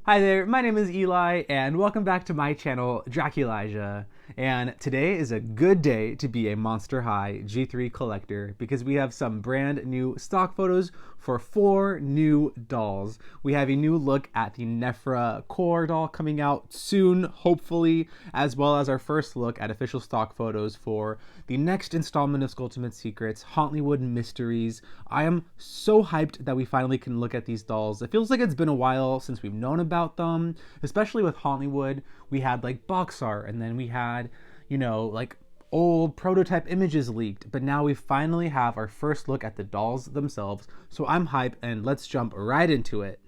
Hi there, my name is Eli, and welcome back to my channel, Draculaura. And today is a good day to be a Monster High G3 collector because we have some brand new stock photos for 4 new dolls. We have a new look at the Nefera core doll coming out soon, hopefully, as well as our first look at official stock photos for the next installment of Skulltimate Secrets, Hauntlywood Mysteries. I am so hyped that we finally can look at these dolls. It feels like it's been a while since we've known about them, especially with Hauntlywood. We had like box art, and then we had, like old prototype images leaked, but now we finally have our first look at the dolls themselves. So I'm hyped, and let's jump right into it.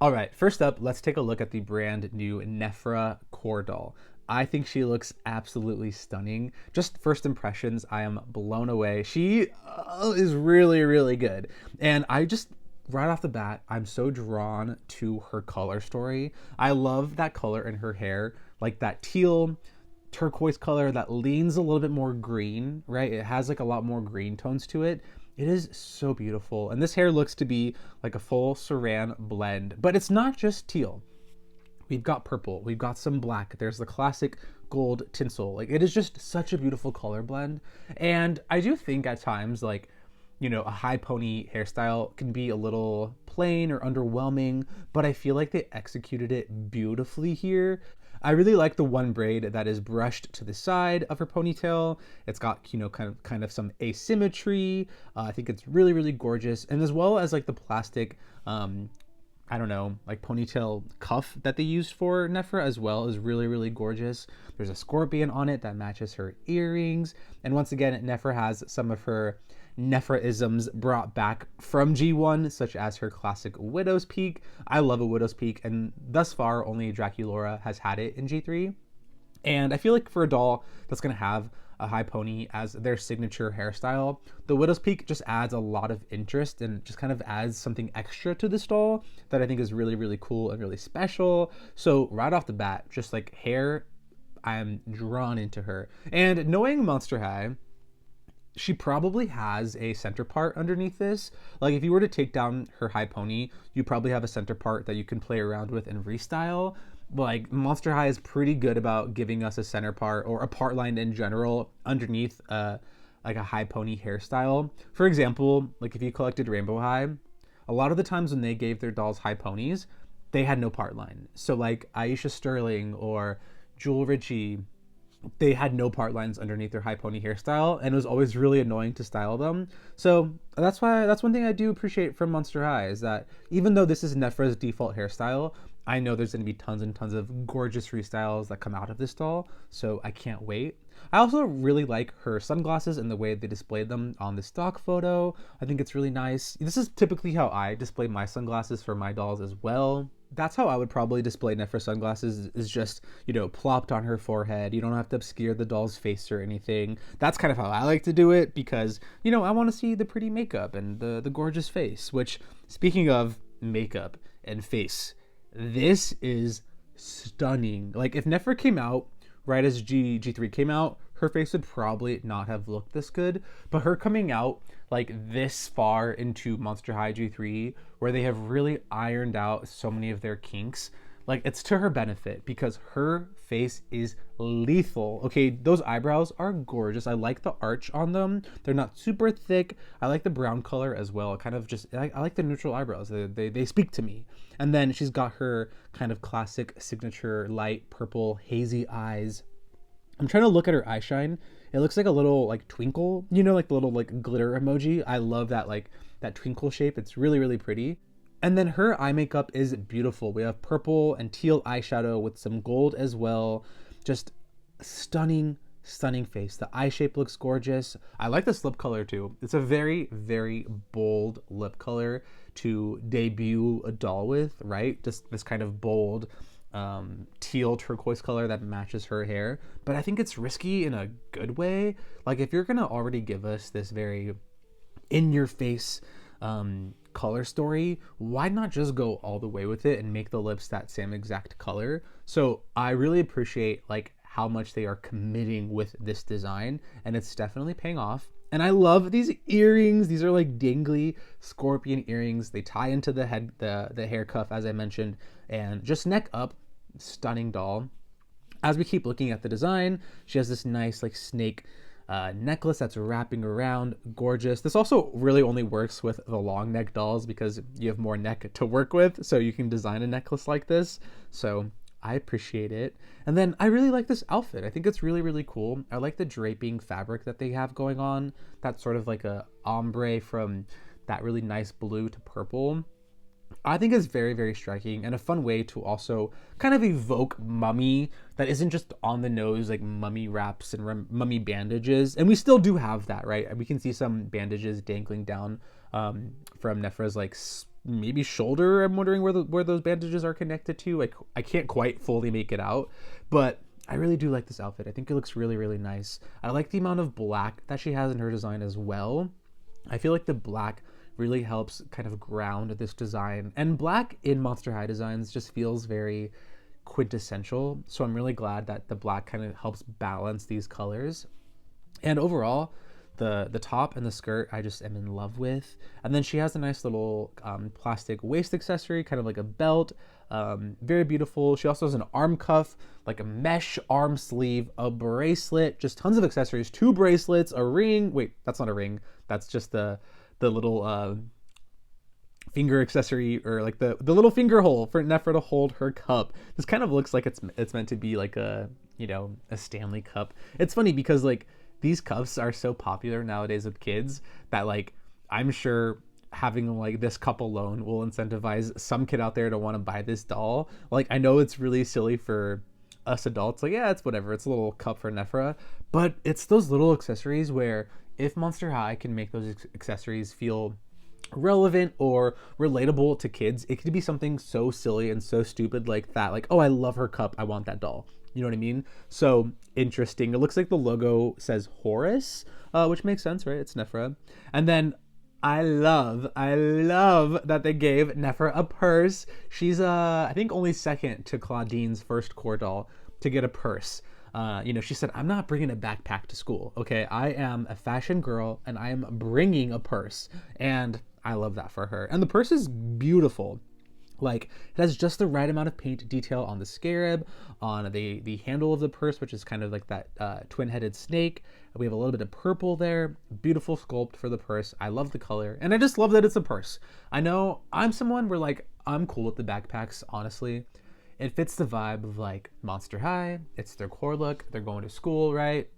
All right, first up, let's take a look at the brand new Nefera core doll. I think she looks absolutely stunning. Just first impressions, I am blown away. She is really, really good. And right off the bat, I'm so drawn to her color story. I love that color in her hair, like that teal turquoise color that leans a little bit more green, right? It has like a lot more green tones to it. It is so beautiful. And this hair looks to be like a full saran blend, but it's not just teal. We've got purple, we've got some black, there's the classic gold tinsel. Like, it is just such a beautiful color blend. And I do think at times, like, a high pony hairstyle can be a little plain or underwhelming, but I feel like they executed it beautifully here. I really like the one braid that is brushed to the side of her ponytail. It's got, kind of some asymmetry. I think it's really, really gorgeous. And as well as like the plastic, I don't know, like ponytail cuff that they used for Nefera as well is really, really gorgeous. There's a scorpion on it that matches her earrings. And once again, Nefera has some of her Nefera-isms brought back from G1, such as her classic Widow's Peak. I love a Widow's Peak, and thus far, only Draculaura has had it in G3. And I feel like for a doll that's going to have a high pony as their signature hairstyle, the Widow's Peak just adds a lot of interest and just kind of adds something extra to this doll that I think is really, really cool and really special. So right off the bat, just like hair, I'm drawn into her. And knowing Monster High, she probably has a center part underneath this. Like, if you were to take down her high pony, you probably have a center part that you can play around with and restyle. Like, Monster High is pretty good about giving us a center part or a part line in general underneath like a high pony hairstyle. For example, like if you collected Rainbow High, a lot of the times when they gave their dolls high ponies, they had no part line. So like Aisha Sterling or Jewel Ritchie, they had no part lines underneath their high pony hairstyle, and it was always really annoying to style them. So that's one thing I do appreciate from Monster High is that even though this is Nefera's default hairstyle, I know there's going to be tons and tons of gorgeous restyles that come out of this doll, so I can't wait. I also really like her sunglasses and the way they displayed them on the stock photo. I think it's really nice. This is typically how I display my sunglasses for my dolls as well. That's how I would probably display Nefera sunglasses, is just, plopped on her forehead. You don't have to obscure the doll's face or anything. That's kind of how I like to do it because, I want to see the pretty makeup and the gorgeous face, which, speaking of makeup and face, this is stunning. Like, if Nefera came out right as G3 came out, her face would probably not have looked this good. But her coming out like this far into Monster High G3, where they have really ironed out so many of their kinks, like, it's to her benefit because her face is lethal. Okay, those eyebrows are gorgeous. I like the arch on them. They're not super thick. I like the brown color as well. Kind of just, I like the neutral eyebrows. They speak to me. And then she's got her kind of classic signature light purple hazy eyes. I'm trying to look at her eye shine. It looks like a little like twinkle, like the little like glitter emoji. I love that, like that twinkle shape. It's really, really pretty. And then her eye makeup is beautiful. We have purple and teal eyeshadow with some gold as well. Just stunning, stunning face. The eye shape looks gorgeous. I like this lip color too. It's a very, very bold lip color to debut a doll with, right? Just this kind of bold teal turquoise color that matches her hair. But I think it's risky in a good way. Like, if you're gonna already give us this very in your face color story, why not just go all the way with it and make the lips that same exact color? So I really appreciate like how much they are committing with this design, and it's definitely paying off. And I love these earrings. These are like dangly scorpion earrings. They tie into the head, the hair cuff, as I mentioned, and just neck up. Stunning doll. As we keep looking at the design, she has this nice like snake necklace that's wrapping around. Gorgeous. This also really only works with the long neck dolls because you have more neck to work with, so you can design a necklace like this. So I appreciate it. And then I really like this outfit. I think it's really, really cool. I like the draping fabric that they have going on. That's sort of like a ombre from that really nice blue to purple. I think it's very, very striking and a fun way to also kind of evoke mummy that isn't just on the nose, like mummy wraps and mummy bandages. And we still do have that, right? We can see some bandages dangling down from Nefera's like maybe shoulder. I'm wondering where those bandages are connected to. Like I can't quite fully make it out, but I really do like this outfit. I think it looks really, really nice. I like the amount of black that she has in her design as well. I feel like the black really helps kind of ground this design, and black in Monster High designs just feels very quintessential, so I'm really glad that the black kind of helps balance these colors. And overall, the top and the skirt I just am in love with. And then she has a nice little plastic waist accessory, kind of like a belt. Very beautiful. She also has an arm cuff, like a mesh arm sleeve, a bracelet, just tons of accessories, 2 bracelets, a ring. Wait, that's not a ring. That's just the little finger accessory, or like the little finger hole for Nefera to hold her cup. This kind of looks like it's meant to be like a Stanley cup. It's funny because like these cups are so popular nowadays with kids that like I'm sure having like this cup alone will incentivize some kid out there to want to buy this doll. Like I know it's really silly for us adults, like yeah, it's whatever, it's a little cup for Nefera, but it's those little accessories where if Monster High can make those accessories feel relevant or relatable to kids, it could be something so silly and so stupid like that. Like, oh, I love her cup, I want that doll. You know what I mean? So interesting. It looks like the logo says Horus, which makes sense, right? It's Nefera. And then I love that they gave Nefera a purse. She's I think only second to Clawdeen's first core doll to get a purse. She said, I'm not bringing a backpack to school. Okay, I am a fashion girl and I am bringing a purse. And I love that for her. And the purse is beautiful. Like it has just the right amount of paint detail on the scarab, on the handle of the purse, which is kind of like that twin-headed snake. We have a little bit of purple there. Beautiful sculpt for the purse. I love the color, and I just love that it's a purse. I know I'm someone where like I'm cool with the backpacks, honestly. It fits the vibe of like Monster High. It's their core look. They're going to school, right?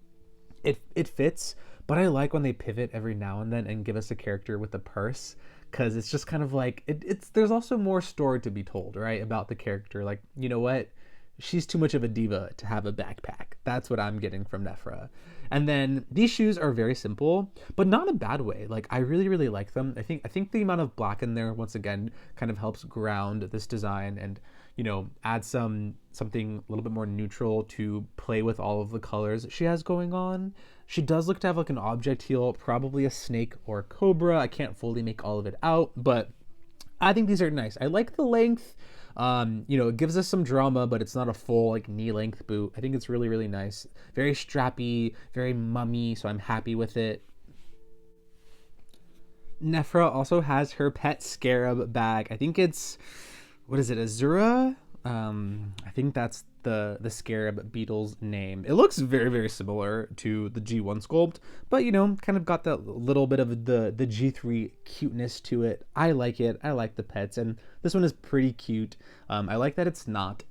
It fits, but I like when they pivot every now and then and give us a character with a purse, because it's just kind of like there's also more story to be told, right, about the character. Like, you know what? She's too much of a diva to have a backpack. That's what I'm getting from Nefera. And then these shoes are very simple, but not in a bad way. Like I really, really like them. I think the amount of black in there once again kind of helps ground this design and add something a little bit more neutral to play with all of the colors she has going on. She does look to have like an object heel, probably a snake or a cobra. I can't fully make all of it out, but I think these are nice. I like the length. It gives us some drama, but it's not a full like knee length boot. I think it's really, really nice. Very strappy, very mummy, so I'm happy with it. Nefera also has her pet scarab bag. I think it's, what is it, Azura? I think that's the scarab beetle's name. It looks very, very similar to the G1 sculpt, but kind of got that little bit of the G3 cuteness to it. I like it. I like the pets, and this one is pretty cute. I like that it's not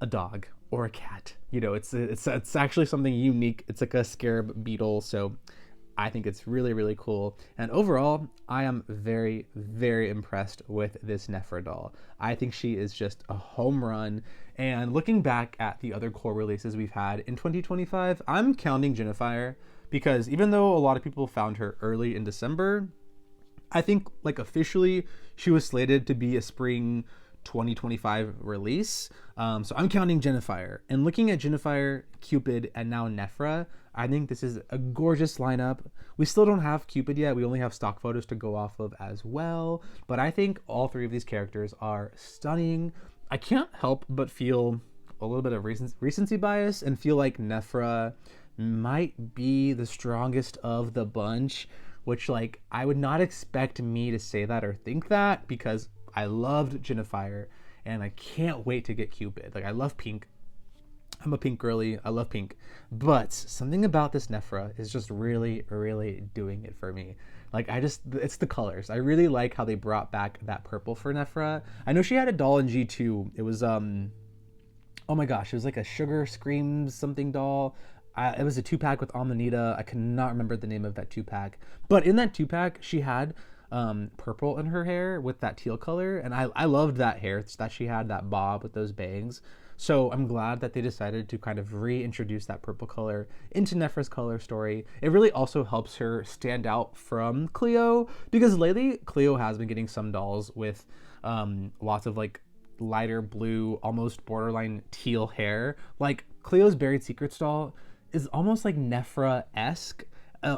a dog or a cat. It's actually something unique. It's like a scarab beetle, so I think it's really, really cool. And overall, I am very, very impressed with this Nefera doll. I think she is just a home run. And looking back at the other core releases we've had in 2025, I'm counting Jennifer, because even though a lot of people found her early in December, I think like officially she was slated to be a spring 2025 release. So I'm counting Jennifer. And looking at Jennifer, Cupid, and now Nefera, I think this is a gorgeous lineup. We still don't have Cupid yet. We only have stock photos to go off of as well. But I think all 3 of these characters are stunning. I can't help but feel a little bit of recency bias and feel like Nefera might be the strongest of the bunch, which like I would not expect me to say that or think that because I loved Jennifer and I can't wait to get Cupid. Like I love pink. I'm a pink girly. I love pink. But something about this Nefera is just really, really doing it for me. Like it's the colors. I really like how they brought back that purple for Nefera. I know she had a doll in G2. It was, oh my gosh, it was like a Sugar Screams something doll. It was a 2-pack with Amanita. I cannot remember the name of that 2-pack. But in that 2-pack, she had purple in her hair with that teal color. And I loved that hair that she had, that bob with those bangs. So I'm glad that they decided to kind of reintroduce that purple color into Nefera's color story. It really also helps her stand out from Cleo because lately Cleo has been getting some dolls with lots of like lighter blue, almost borderline teal hair. Like Cleo's Buried Secrets doll is almost like Nefera-esque.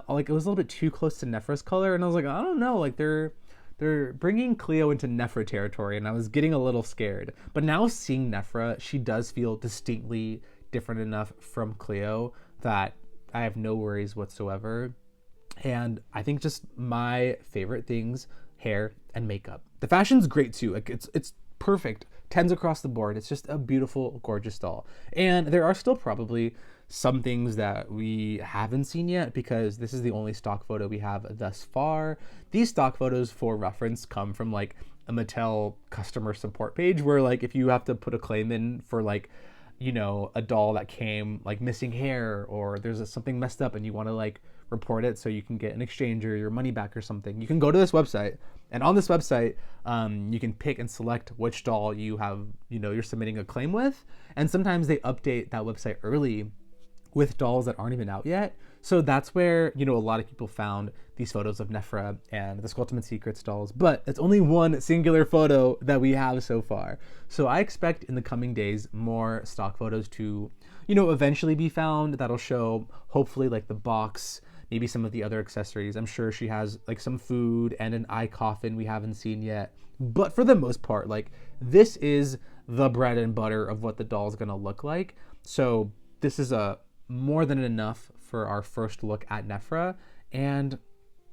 Like it was a little bit too close to Nefera's color, and I was like, I don't know, like they're bringing Cleo into Nefera territory, and I was getting a little scared. But now seeing Nefera, she does feel distinctly different enough from Cleo that I have no worries whatsoever. And I think just my favorite things, hair and makeup. The fashion's great too. Like it's perfect. 10s across the board. It's just a beautiful, gorgeous doll. And there are still probably some things that we haven't seen yet because this is the only stock photo we have thus far. These stock photos, for reference, come from like a Mattel customer support page where like if you have to put a claim in for like, you know, a doll that came like missing hair or there's something messed up and you want to like report it so you can get an exchange or your money back or something, you can go to this website. And on this website, you can pick and select which doll you have, you know, you're submitting a claim with. And sometimes they update that website early with dolls that aren't even out yet. So that's where, you know, a lot of people found these photos of Nefera and the Skulltimate Secrets dolls, but it's only one singular photo that we have so far. So I expect in the coming days, more stock photos to, you know, eventually be found that'll show hopefully like the box, maybe some of the other accessories. I'm sure she has like some food and an eye coffin we haven't seen yet. But for the most part, like this is the bread and butter of what the doll is gonna look like. So this is a more than enough for our first look at Nefera, and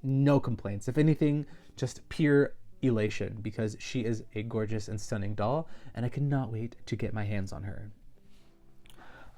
no complaints. If anything, just pure elation because she is a gorgeous and stunning doll, and I cannot wait to get my hands on her.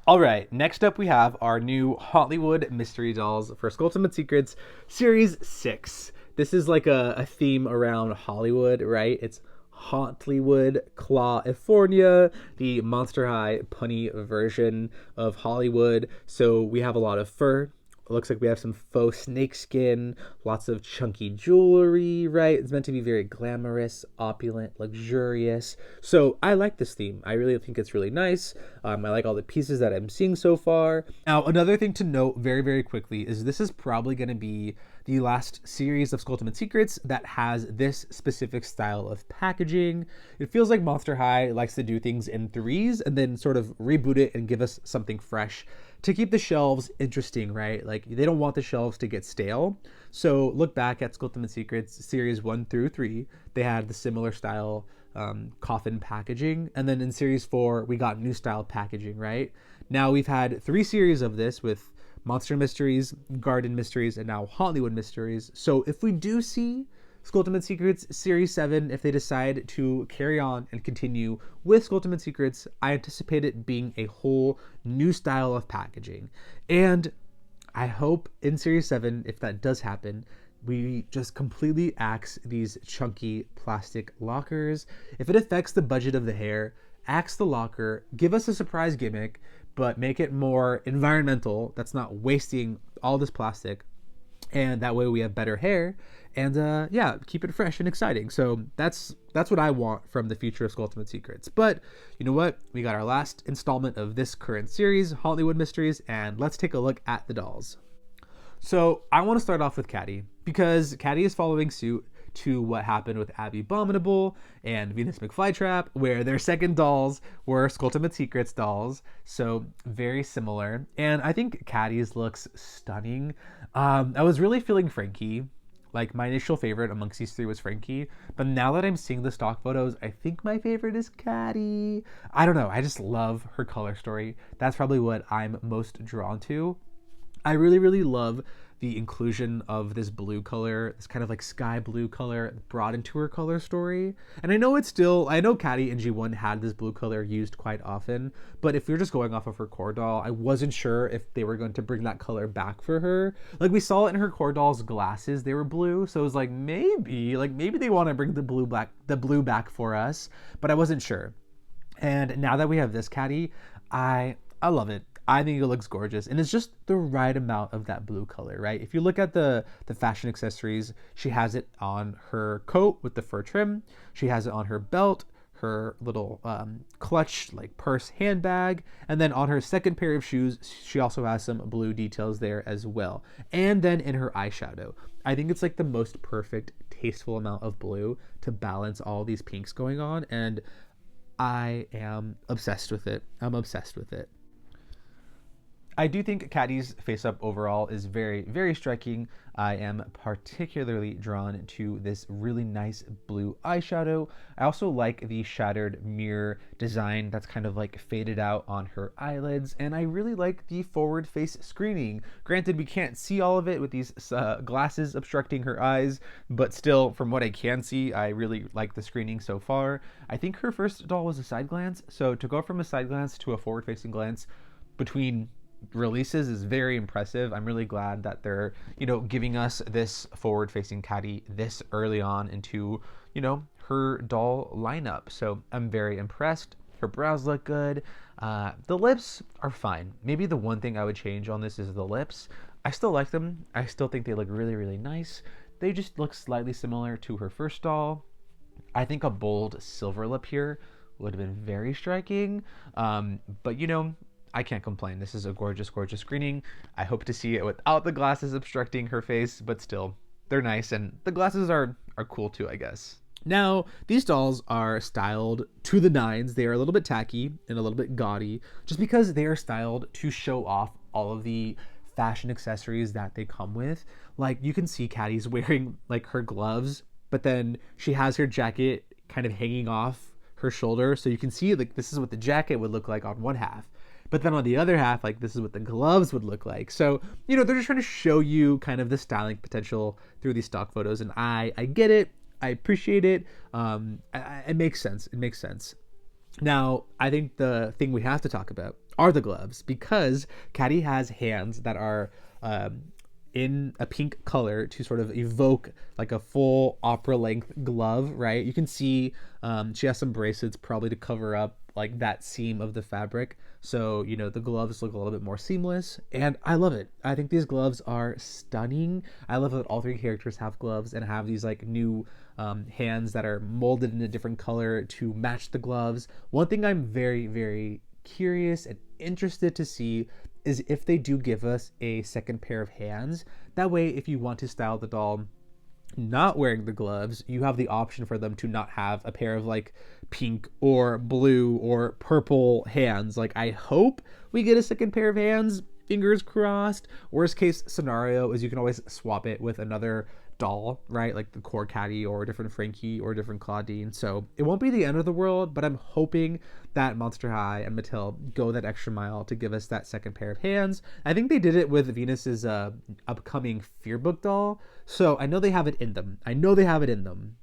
All right, next up we have our new Hauntlywood Mystery dolls for Skulltimate Secrets Series 6. This is like a theme around Hollywood, right? It's Hauntlywood Clawdeen, the Monster High punny version of Hollywood. So we have a lot of fur. It looks like we have some faux snake skin, lots of chunky jewelry, right? It's meant to be very glamorous, opulent, luxurious. So I like this theme. I really think it's really nice. I like all the pieces that I'm seeing so far. Now, another thing to note very, very quickly is this is probably going to be the last series of Skulltimate Secrets that has this specific style of packaging. It feels like Monster High likes to do things in threes and then sort of reboot it and give us something fresh to keep the shelves interesting, right? Like they don't want the shelves to get stale. So look back at Skulltimate Secrets Series 1 through 3. They had the similar style coffin packaging. And then in Series 4, we got new style packaging, right? Now we've had 3 series of this with Monster Mysteries, Garden Mysteries, and now Hauntlywood Mysteries. So if we do see Skulltimate Secrets Series 7, if they decide to carry on and continue with Skulltimate Secrets, I anticipate it being a whole new style of packaging. And I hope in Series 7, if that does happen, we just completely axe these chunky plastic lockers. If it affects the budget of the hair, axe the locker, give us a surprise gimmick, but make it more environmental. That's not wasting all this plastic. And that way we have better hair. And yeah, keep it fresh and exciting. So that's what I want from the future of Skulltimate Secrets. But you know what? We got our last installment of this current series, Hauntlywood Mysteries, and let's take a look at the dolls. So I want to start off with Catty, because Catty is following suit to what happened with Abby Abominable and Venus McFlytrap, where their second dolls were Skulltimate Secrets dolls. So very similar. And I think Catty's looks stunning. I was really feeling Frankie. Like my initial favorite amongst these 3 was Frankie, but now that I'm seeing the stock photos, I think my favorite is Catty. I don't know. I just love her color story. That's probably what I'm most drawn to. I really, really love the inclusion of this blue color, this kind of like sky blue color brought into her color story. And I know I know Catty in G1 had this blue color used quite often, but if you're just going off of her core doll, I wasn't sure if they were going to bring that color back for her. Like we saw it in her core doll's glasses, they were blue, so it was like maybe they want to bring the blue back for us, but I wasn't sure. And now that we have this Catty, I love it. I think it looks gorgeous, and it's just the right amount of that blue color, right? If you look at the fashion accessories, she has it on her coat with the fur trim. She has it on her belt, her little clutch, like purse handbag, and then on her second pair of shoes, she also has some blue details there as well. And then in her eyeshadow, I think it's like the most perfect, tasteful amount of blue to balance all these pinks going on, and I am obsessed with it. I'm obsessed with it. I do think Catty's face-up overall is very, very striking. I am particularly drawn to this really nice blue eyeshadow. I also like the shattered mirror design that's kind of like faded out on her eyelids, and I really like the forward face screening. Granted, we can't see all of it with these glasses obstructing her eyes, but still, from what I can see, I really like the screening so far. I think her first doll was a side glance, so to go from a side glance to a forward-facing glance between releases is very impressive. I'm really glad that they're, giving us this forward-facing Catty this early on into, her doll lineup. So I'm very impressed. Her brows look good. The lips are fine. Maybe the one thing I would change on this is the lips. I still like them. I still think they look really, really nice. They just look slightly similar to her first doll. I think a bold silver lip here would have been very striking. But I can't complain. This is a gorgeous, gorgeous screening. I hope to see it without the glasses obstructing her face, but still, they're nice, and the glasses are cool too, I guess. Now, these dolls are styled to the nines. They are a little bit tacky and a little bit gaudy, just because they are styled to show off all of the fashion accessories that they come with. Like, you can see Catty's wearing, like, her gloves, but then she has her jacket kind of hanging off her shoulder, so you can see, like, this is what the jacket would look like on one half. But then on the other half, like, this is what the gloves would look like. So, they're just trying to show you kind of the styling potential through these stock photos. And I get it. I appreciate it. It makes sense. It makes sense. Now, I think the thing we have to talk about are the gloves, because Catty has hands that are in a pink color to sort of evoke like a full opera length glove, right? You can see she has some bracelets probably to cover up like that seam of the fabric. So, the gloves look a little bit more seamless, and I love it. I think these gloves are stunning. I love that all three characters have gloves and have these like new hands that are molded in a different color to match the gloves. One thing I'm very, very curious and interested to see is if they do give us a second pair of hands. That way, if you want to style the doll not wearing the gloves, you have the option for them to not have a pair of like pink or blue or purple hands. Like, I hope we get a second pair of hands, fingers crossed. Worst case scenario is you can always swap it with another doll, right? Like the core Catty or a different Frankie or a different Clawdeen. So it won't be the end of the world, but I'm hoping that Monster High and Mattel go that extra mile to give us that second pair of hands. I think they did it with Venus's upcoming Fearbook doll. So I know they have it in them.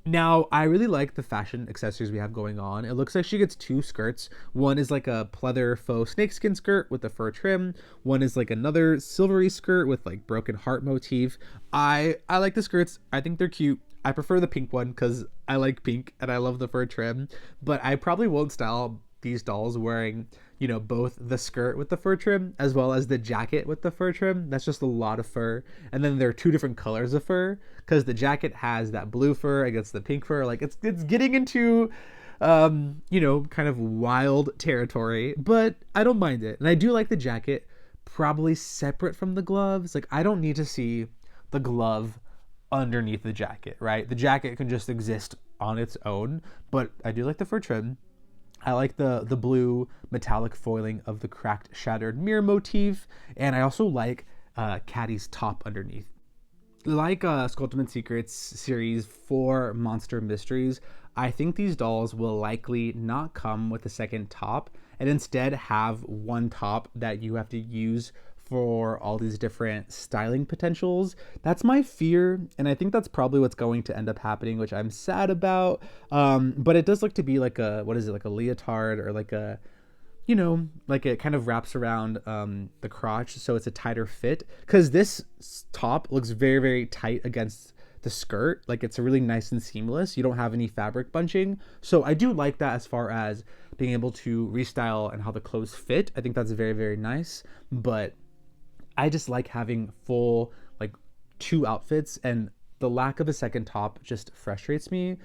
Now, I really like the fashion accessories we have going on. It looks like she gets two skirts. One is like a pleather faux snakeskin skirt with the fur trim. One is like another silvery skirt with like broken heart motif. I like the skirts. I think they're cute. I prefer the pink one because I like pink and I love the fur trim. But I probably won't style these dolls wearing, both the skirt with the fur trim as well as the jacket with the fur trim. That's just a lot of fur. And then there are two different colors of fur, because the jacket has that blue fur against the pink fur. Like, it's getting into kind of wild territory, but I don't mind it. And I do like the jacket probably separate from the gloves. Like, I don't need to see the glove underneath the jacket, right? The jacket can just exist on its own, but I do like the fur trim. I like the blue metallic foiling of the cracked shattered mirror motif, and I also like Catty's top underneath. Like Skulltimate Secrets Series for Monster Mysteries, I think these dolls will likely not come with a second top and instead have one top that you have to use for all these different styling potentials. That's my fear, and I think that's probably what's going to end up happening, which I'm sad about. But it does look to be like a, what is it, like a leotard, or like a, you know, like it kind of wraps around the crotch, so it's a tighter fit. Because this top looks very, very tight against the skirt. Like it's really nice and seamless. You don't have any fabric bunching. So I do like that as far as being able to restyle and how the clothes fit. I think that's very, very nice. But I just like having full, like, 2 outfits, and the lack of a second top just frustrates me.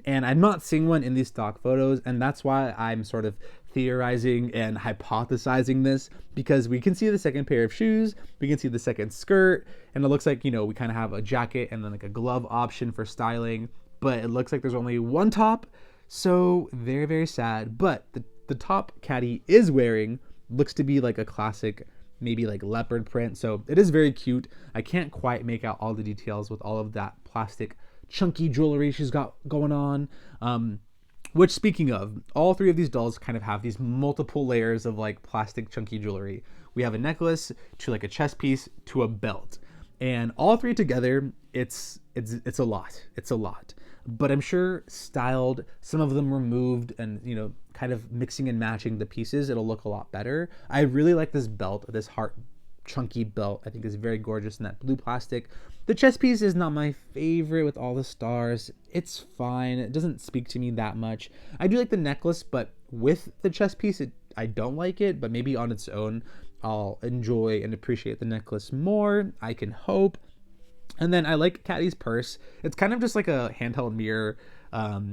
And I'm not seeing one in these stock photos, and that's why I'm sort of theorizing and hypothesizing this, because we can see the second pair of shoes, we can see the second skirt, and it looks like, you know, we kind of have a jacket and then like a glove option for styling, but it looks like there's only one top. So very, very sad. But the top Catty is wearing looks to be like a classic, maybe like leopard print. So it is very cute. I can't quite make out all the details with all of that plastic chunky jewelry she's got going on. Which, speaking of, all 3 of these dolls kind of have these multiple layers of like plastic chunky jewelry. We have a necklace, to like a chest piece, to a belt, and all 3 together, it's a lot. It's a lot. But I'm sure styled, some of them removed, and, you know, kind of mixing and matching the pieces, it'll look a lot better. I really like this belt, this heart chunky belt. I think is very gorgeous in that blue plastic. The chest piece is not my favorite with all the stars. It's fine. It doesn't speak to me that much. I do like the necklace, but with the chest piece, I don't like it. But maybe on its own, I'll enjoy and appreciate the necklace more. I can hope. And then I like Catty's purse. It's kind of just like a handheld mirror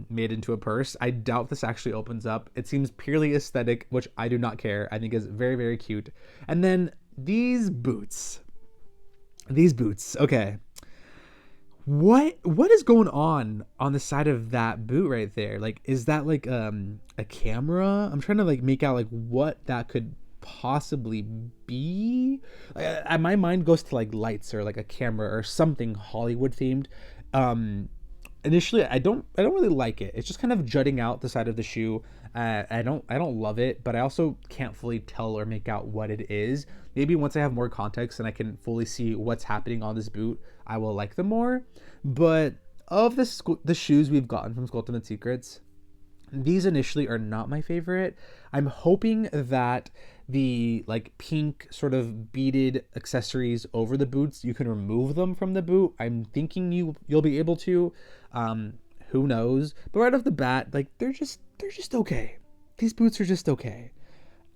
made into a purse. I doubt this actually opens up. It seems purely aesthetic, which I do not care. I think is very, very cute. And then these boots. Okay. What is going on the side of that boot right there? Like, is that like a camera? I'm trying to like make out like what that could possibly be. My mind goes to like lights or like a camera or something Hollywood themed. Initially I don't really like it. It's just kind of jutting out the side of the shoe. I don't love it, but I also can't fully tell or make out what it is. Maybe once I have more context and I can fully see what's happening on this boot, I will like them more. But of the shoes we've gotten from Skulltimate Secrets, these initially are not my favorite. I'm hoping that the like pink sort of beaded accessories over the boots, you can remove them from the boot. I'm thinking you'll be able to. Who knows? But right off the bat, like they're just okay. These boots are just okay.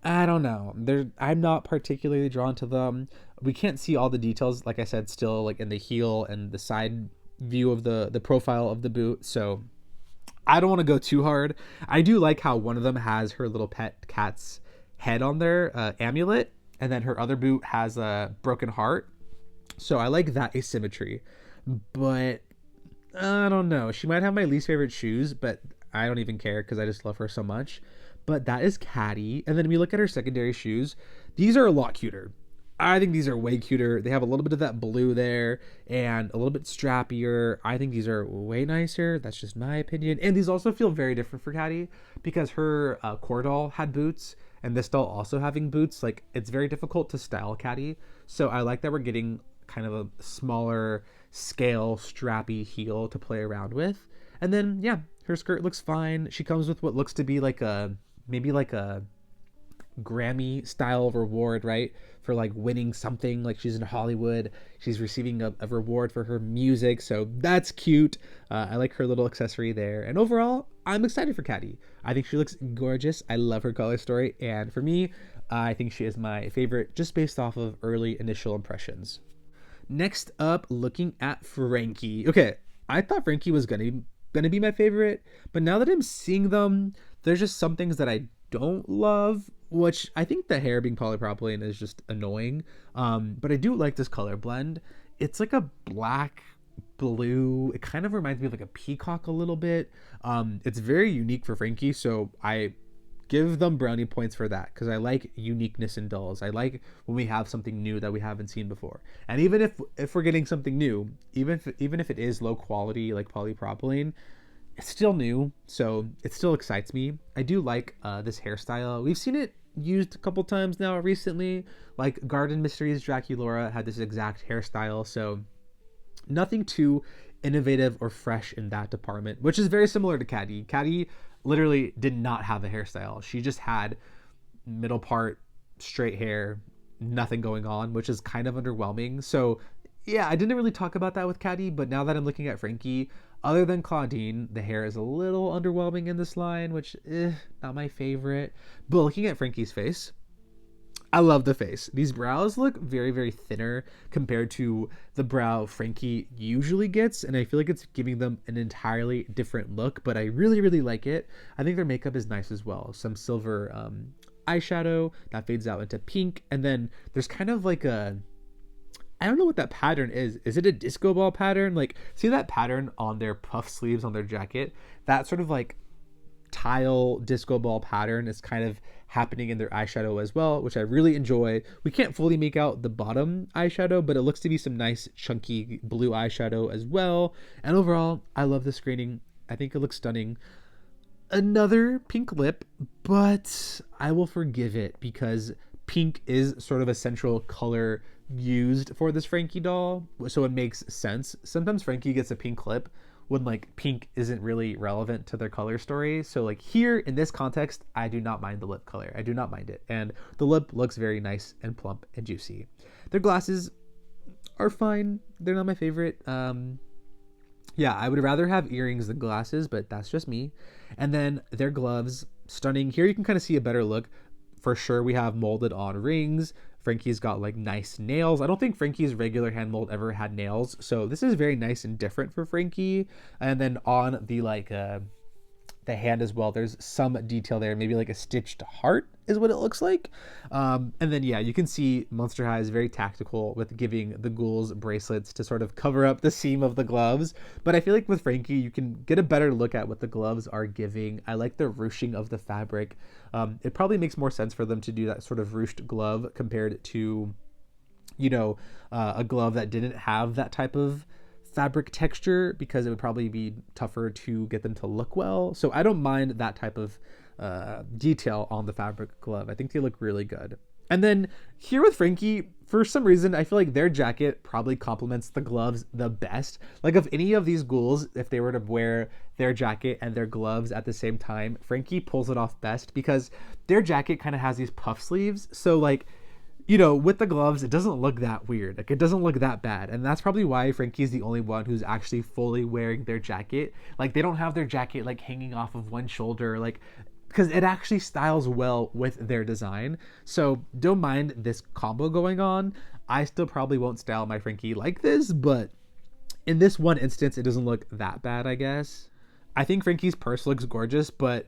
I don't know. I'm not particularly drawn to them. We can't see all the details, like I said, still like in the heel and the side view of the profile of the boot. So I don't want to go too hard. I do like how one of them has her little pet cat's head on their amulet, and then her other boot has a broken heart. So I like that asymmetry. But I don't know. She might have my least favorite shoes, but I don't even care because I just love her so much. But that is Catty. And then we look at her secondary shoes. These are a lot cuter. I think these are way cuter. They have a little bit of that blue there and a little bit strappier. I think these are way nicer. That's just my opinion. And these also feel very different for Catty because her core doll had boots and this doll also having boots. Like, it's very difficult to style Catty. So I like that we're getting kind of a smaller scale strappy heel to play around with. And then, yeah, her skirt looks fine. She comes with what looks to be like maybe like a Grammy style reward, right? For like winning something, like she's in Hollywood, she's receiving a reward for her music. So that's cute. I like her little accessory there. And overall, I'm excited for Catty. I think she looks gorgeous. I love her color story. And for me, I think she is my favorite just based off of early initial impressions. Next up, looking at Frankie. Okay, I thought Frankie was gonna be my favorite, but now that I'm seeing them, there's just some things that I don't love, which I think the hair being polypropylene is just annoying. But I do like this color blend. It's like a black blue. It kind of reminds me of like a peacock a little bit. It's very unique for Frankie, so I give them brownie points for that because I like uniqueness in dolls. I like when we have something new that we haven't seen before. And even if we're getting something new, even if it is low quality like polypropylene, It's still new, so it still excites me. I do like this hairstyle. We've seen it used a couple times now recently. Like Garden Mysteries Draculaura had this exact hairstyle, so nothing too innovative or fresh in that department, which is very similar to Catty. Catty literally did not have a hairstyle. She just had middle part straight hair, nothing going on, which is kind of underwhelming. So yeah, I didn't really talk about that with Catty, but now that I'm looking at Frankie, other than Clawdeen, the hair is a little underwhelming in this line, which not my favorite. But looking at Frankie's face, I love the face. These brows look very, very thinner compared to the brow Frankie usually gets, and I feel like it's giving them an entirely different look, but I really, really like it. I think their makeup is nice as well. Some silver eyeshadow that fades out into pink, and then there's kind of like a, I don't know what that pattern is. Is it a disco ball pattern? Like, see that pattern on their puff sleeves on their jacket? That sort of like tile disco ball pattern is kind of happening in their eyeshadow as well, which I really enjoy. We can't fully make out the bottom eyeshadow, but it looks to be some nice chunky blue eyeshadow as well. And overall, I love the screening. I think it looks stunning. Another pink lip, but I will forgive it because pink is sort of a central color used for this Frankie doll, so it makes sense. Sometimes Frankie gets a pink lip when like pink isn't really relevant to their color story. So like here in this context, I do not mind the lip color. I do not mind it. And the lip looks very nice and plump and juicy. Their glasses are fine. They're not my favorite. Yeah, I would rather have earrings than glasses, but that's just me. And then their gloves, stunning. Here you can kind of see a better look. For sure, we have molded on rings. Frankie's got like nice nails. I don't think Frankie's regular hand mold ever had nails, so this is very nice and different for Frankie. And then on the like the hand as well, there's some detail there, maybe like a stitched heart is what it looks like. And then yeah, you can see Monster High is very tactical with giving the ghouls bracelets to sort of cover up the seam of the gloves, but I feel like with Frankie you can get a better look at what the gloves are giving. I like the ruching of the fabric. It probably makes more sense for them to do that sort of ruched glove compared to, you know, a glove that didn't have that type of fabric texture, because it would probably be tougher to get them to look well. So I don't mind that type of detail on the fabric glove. I think they look really good. And then here with Frankie, for some reason, I feel like their jacket probably complements the gloves the best. Like of any of these ghouls, if they were to wear their jacket and their gloves at the same time, Frankie pulls it off best because their jacket kind of has these puff sleeves. So like, you know, with the gloves, it doesn't look that weird. Like, it doesn't look that bad. And that's probably why Frankie's the only one who's actually fully wearing their jacket. Like, they don't have their jacket, like, hanging off of one shoulder, like, because it actually styles well with their design. So, don't mind this combo going on. I still probably won't style my Frankie like this, but in this one instance, it doesn't look that bad, I guess. I think Frankie's purse looks gorgeous, but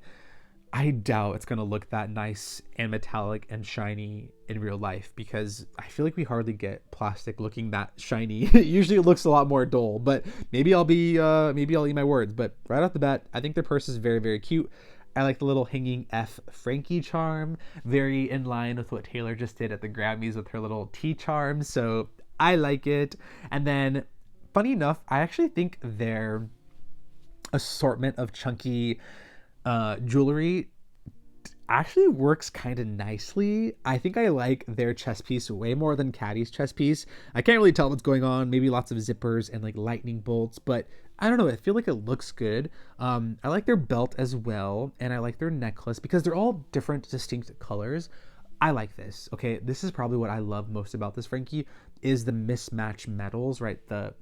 I doubt it's going to look that nice and metallic and shiny in real life, because I feel like we hardly get plastic looking that shiny. Usually it looks a lot more dull, but maybe I'll eat my words. But right off the bat, I think their purse is very, very cute. I like the little hanging F Frankie charm, very in line with what Taylor just did at the Grammys with her little T charm. So I like it. And then funny enough, I actually think their assortment of chunky jewelry actually works kind of nicely. I think I like their chest piece way more than Catty's chest piece. I can't really tell what's going on. Maybe lots of zippers and like lightning bolts, but I don't know. I feel like it looks good. I like their belt as well, and I like their necklace because they're all different, distinct colors. I like this. Okay, this is probably what I love most about this Frankie is the mismatch metals, right? The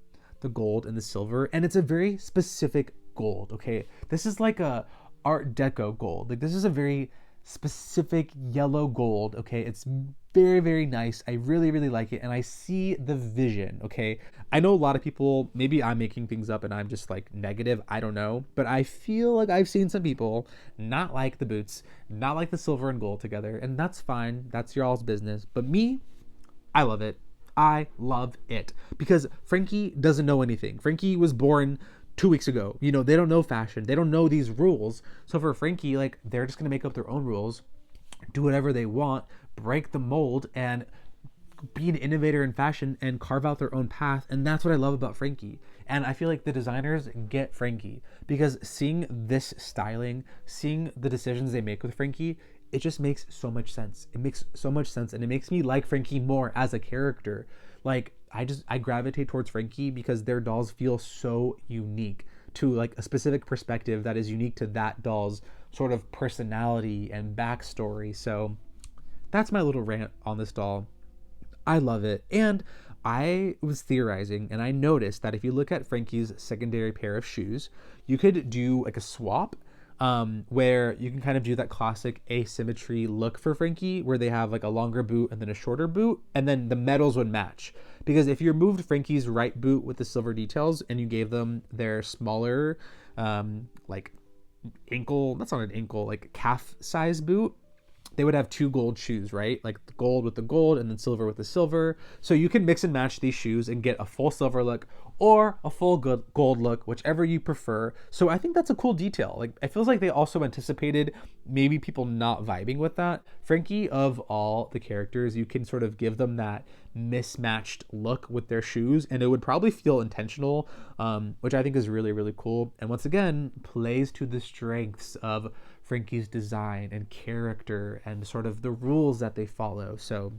gold and the silver, and it's a very specific gold. Okay, this is like a Art Deco gold. Like, this is a very specific yellow gold. Okay, it's very, very nice. I really, really like it, and I see the vision. Okay, I know a lot of people, maybe I'm making things up and I'm just like negative, I don't know, but I feel like I've seen some people not like the boots, not like the silver and gold together, and that's fine. That's y'all's business. But me, I love it. I love it because Frankie doesn't know anything. Frankie was born 2 weeks ago. You know, they don't know fashion. They don't know these rules. So for Frankie, like, they're just going to make up their own rules, do whatever they want, break the mold, and be an innovator in fashion and carve out their own path. And that's what I love about Frankie. And I feel like the designers get Frankie, because seeing this styling, seeing the decisions they make with Frankie, it just makes so much sense. It makes so much sense, and it makes me like Frankie more as a character. Like I gravitate towards Frankie because their dolls feel so unique to like a specific perspective that is unique to that doll's sort of personality and backstory. So that's my little rant on this doll. I love it. And I was theorizing, and I noticed that if you look at Frankie's secondary pair of shoes, you could do like a swap, where you can kind of do that classic asymmetry look for Frankie, where they have like a longer boot and then a shorter boot, and then the metals would match. Because if you removed Frankie's right boot with the silver details and you gave them their smaller, like ankle, that's not an ankle, like calf size boot, they would have two gold shoes, right? Like the gold with the gold and then silver with the silver. So you can mix and match these shoes and get a full silver look or a full good gold look, whichever you prefer. So I think that's a cool detail. Like it feels like they also anticipated maybe people not vibing with that. Frankie, of all the characters, you can sort of give them that mismatched look with their shoes, and it would probably feel intentional, which I think is really, really cool. And once again, plays to the strengths of Frankie's design and character and sort of the rules that they follow. So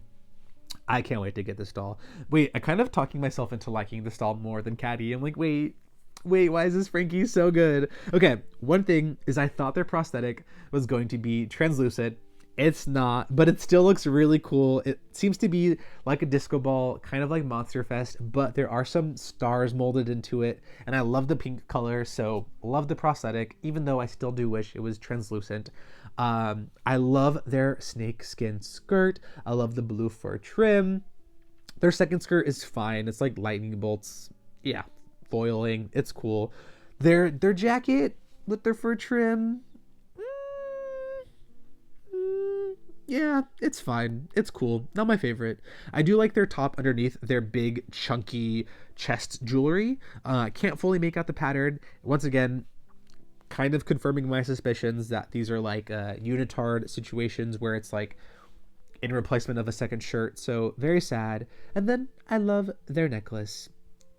I can't wait to get this doll. Wait, I kind of talking myself into liking this doll more than Catty. I'm like, wait, why is this Frankie so good? Okay, one thing is I thought their prosthetic was going to be translucent. It's not, but it still looks really cool. It seems to be like a disco ball, kind of like Monster Fest, but there are some stars molded into it, and I love the pink color, so love the prosthetic, even though I still do wish it was translucent. I love their snake skin skirt. I love the blue fur trim. Their second skirt is fine. It's like lightning bolts. Yeah, foiling. It's cool. Their jacket with their fur trim, yeah, it's fine. It's cool. Not my favorite. I do like their top underneath their big, chunky chest jewelry. Can't fully make out the pattern. Once again, kind of confirming my suspicions that these are like unitard situations where it's like in replacement of a second shirt. So very sad. And then I love their necklace.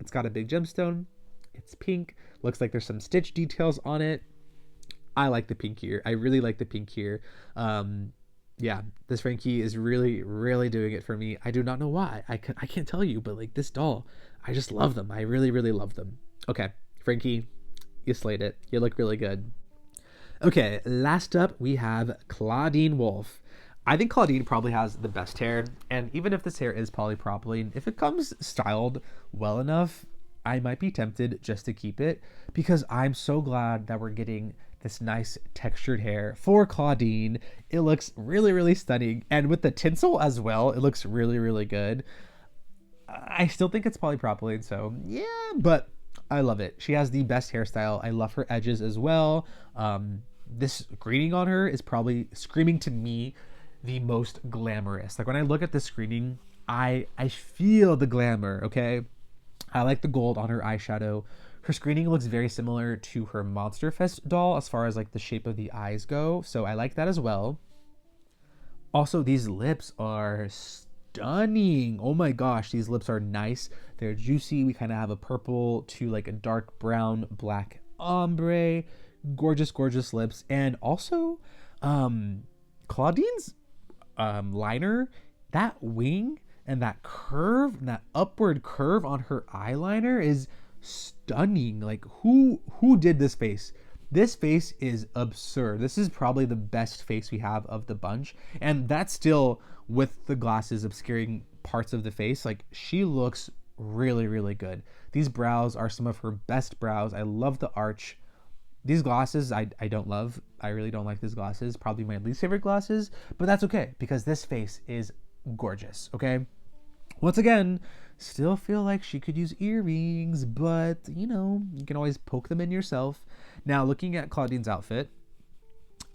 It's got a big gemstone. It's pink. Looks like there's some stitch details on it. I like the pink here. I really like the pink here. Yeah, this Frankie is really, really doing it for me. I do not know why. I can't tell you, but like this doll, I just love them. I really, really love them. Okay, Frankie, you slayed it. You look really good. Okay, last up we have Clawdeen Wolf. I think Clawdeen probably has the best hair, and even if this hair is polypropylene, if it comes styled well enough, I might be tempted just to keep it, because I'm so glad that we're getting this nice textured hair for Clawdeen. It looks really, really stunning, and with the tinsel as well, it looks really, really good. I still think it's polypropylene, so yeah, but I love it. She has the best hairstyle. I love her edges as well. This screening on her is probably screaming to me the most glamorous. Like when I look at the screening, I feel the glamour, okay? I like the gold on her eyeshadow. Her screening looks very similar to her Monster Fest doll as far as like the shape of the eyes go, so I like that as well. Also, these lips are stunning. Oh my gosh, these lips are nice. They're juicy. We kind of have a purple to like a dark brown black ombre. Gorgeous, gorgeous lips. And also, Clawdeen's liner, that wing and that curve and that upward curve on her eyeliner is stunning. Like who did this face? This face is absurd. This is probably the best face we have of the bunch, and that's still with the glasses obscuring parts of the face. Like she looks really, really good. These brows are some of her best brows. I love the arch. These glasses I don't love. I really don't like these glasses. Probably my least favorite glasses, but that's okay because this face is gorgeous. Okay, once again, still feel like she could use earrings, but you know, you can always poke them in yourself. Now, looking at Clawdeen's outfit,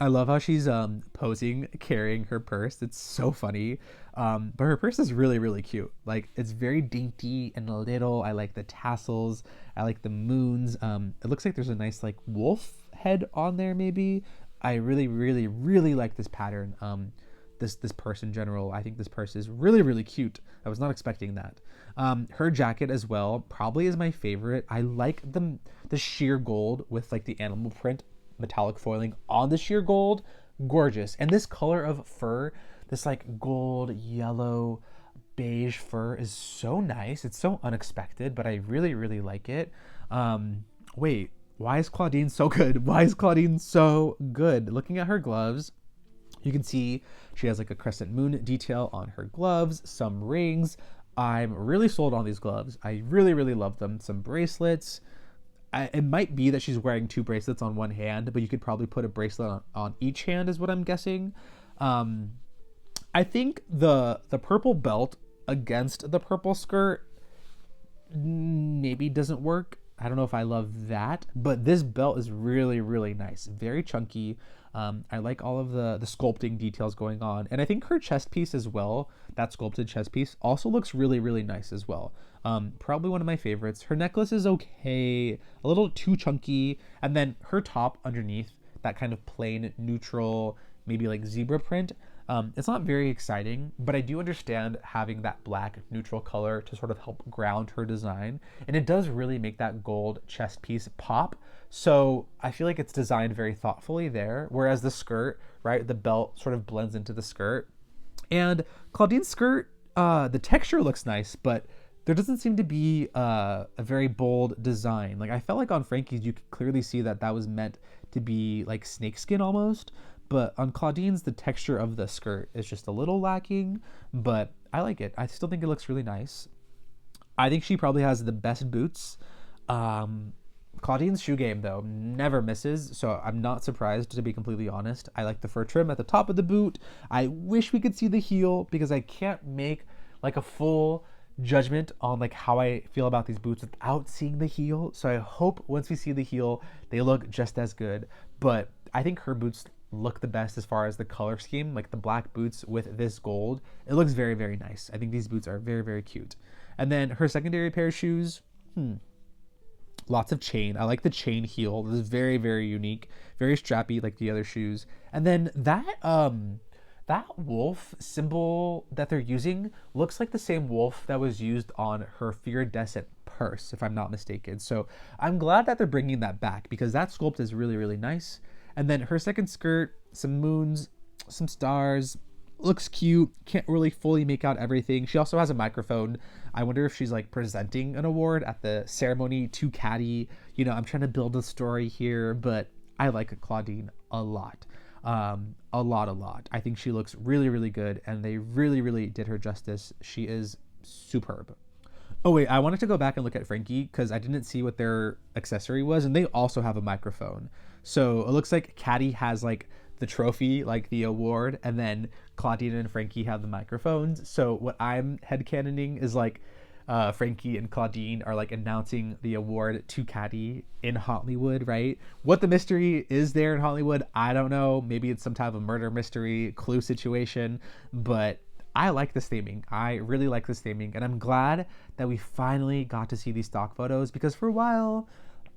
I love how she's posing carrying her purse. It's so funny. But her purse is really, really cute. Like it's very dainty and little. I like the tassels. I like the moons. It looks like there's a nice like wolf head on there maybe. I really, really, really like this pattern. this purse in general. I think this purse is really, really cute. I was not expecting that. Her jacket as well probably is my favorite. I like the sheer gold with like the animal print metallic foiling on the sheer gold. Gorgeous. And this color of fur, this like gold, yellow, beige fur is so nice. It's so unexpected, but I really, really like it. Wait, why is Clawdeen so good? Why is Clawdeen so good? Looking at her gloves, you can see she has like a crescent moon detail on her gloves, some rings. I'm really sold on these gloves. I really, really love them. Some bracelets. It might be that she's wearing 2 bracelets on one hand, but you could probably put a bracelet on each hand is what I'm guessing. I think the purple belt against the purple skirt maybe doesn't work. I don't know if I love that, but this belt is really, really nice. Very chunky. I like all of the sculpting details going on. And I think her chest piece as well, that sculpted chest piece, also looks really, really nice as well. Probably one of my favorites. Her necklace is okay, a little too chunky. And then her top underneath, that kind of plain, neutral, maybe like zebra print. It's not very exciting, but I do understand having that black neutral color to sort of help ground her design. And it does really make that gold chest piece pop. So I feel like it's designed very thoughtfully there. Whereas the skirt, right, the belt sort of blends into the skirt. And Clawdeen's skirt, the texture looks nice, but there doesn't seem to be a very bold design. Like I felt like on Frankie's, you could clearly see that was meant to be like snakeskin almost. But on Clawdeen's, the texture of the skirt is just a little lacking, but I like it. I still think it looks really nice. I think she probably has the best boots. Clawdeen's shoe game, though, never misses, so I'm not surprised, to be completely honest. I like the fur trim at the top of the boot. I wish we could see the heel, because I can't make like a full judgment on like how I feel about these boots without seeing the heel. So I hope once we see the heel, they look just as good. But I think her boots look the best as far as the color scheme, like the black boots with this gold. It looks very, very nice. I think these boots are very, very cute. And then her secondary pair of shoes, lots of chain. I like the chain heel. This is very, very unique, very strappy like the other shoes. And then that wolf symbol that they're using looks like the same wolf that was used on her iridescent purse, if I'm not mistaken. So I'm glad that they're bringing that back, because that sculpt is really, really nice. And then her second skirt, some moons, some stars, looks cute. Can't really fully make out everything. She also has a microphone. I wonder if she's like presenting an award at the ceremony to Catty. You know, I'm trying to build a story here, but I like Clawdeen a lot. A lot. I think she looks really, really good, and they really, really did her justice. She is superb. Oh wait, I wanted to go back and look at Frankie because I didn't see what their accessory was, and they also have a microphone. So it looks like Catty has like the trophy, like the award, and then Clawdeen and Frankie have the microphones. So what I'm headcanoning is like Frankie and Clawdeen are like announcing the award to Catty in Hauntlywood, right? What the mystery is there in Hauntlywood, I don't know. Maybe it's some type of murder mystery clue situation, but I like this theming. I really like this theming, and I'm glad that we finally got to see these stock photos, because for a while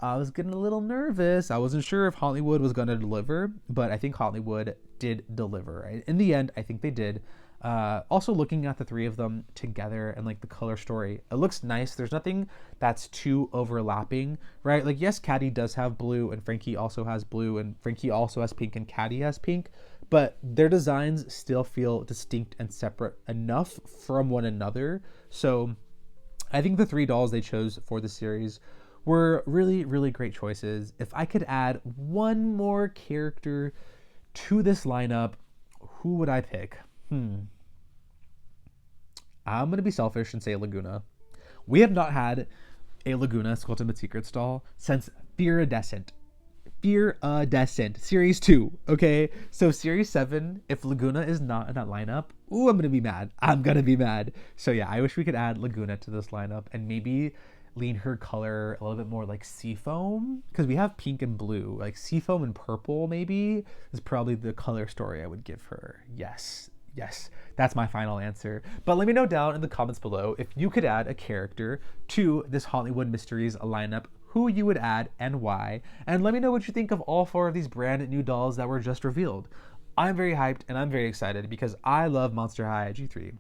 I was getting a little nervous. I wasn't sure if Hauntlywood was going to deliver, but I think Hauntlywood did deliver. Right? In the end, I think they did. Also looking at the three of them together and like the color story, it looks nice. There's nothing that's too overlapping, right? Like, yes, Catty does have blue and Frankie also has blue, and Frankie also has pink and Catty has pink, but their designs still feel distinct and separate enough from one another. So I think the 3 dolls they chose for the series were really, really great choices. If I could add one more character to this lineup, who would I pick? I'm going to be selfish and say Laguna. We have not had a Laguna Skulltimate Secrets doll since Iridescent Series 2, okay? So Series 7, if Laguna is not in that lineup, I'm going to be mad. So yeah, I wish we could add Laguna to this lineup and maybe lean her color a little bit more like seafoam, because we have pink and blue. Like seafoam and purple maybe is probably the color story I would give her. Yes, that's my final answer. But let me know down in the comments below if you could add a character to this Hauntlywood Mysteries lineup, who you would add and why. And let me know what you think of all 4 of these brand new dolls that were just revealed. I'm very hyped and I'm very excited because I love Monster High at G3.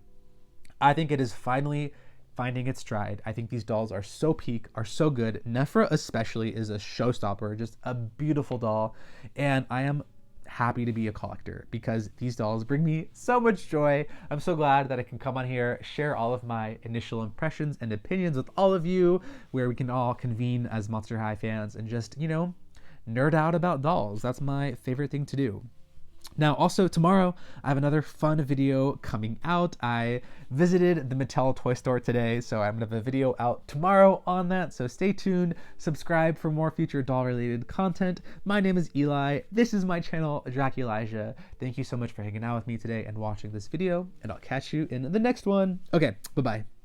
I think it is finally finding its stride. I think these dolls are so peak, are so good. Nefera especially is a showstopper, just a beautiful doll. And I am happy to be a collector because these dolls bring me so much joy. I'm so glad that I can come on here, share all of my initial impressions and opinions with all of you, where we can all convene as Monster High fans and just, you know, nerd out about dolls. That's my favorite thing to do. Now, also tomorrow, I have another fun video coming out. I visited the Mattel toy store today, so I'm gonna have a video out tomorrow on that, so stay tuned, subscribe for more future doll-related content. My name is Eli, this is my channel, Draculaura. Thank you so much for hanging out with me today and watching this video, and I'll catch you in the next one. Okay, bye-bye.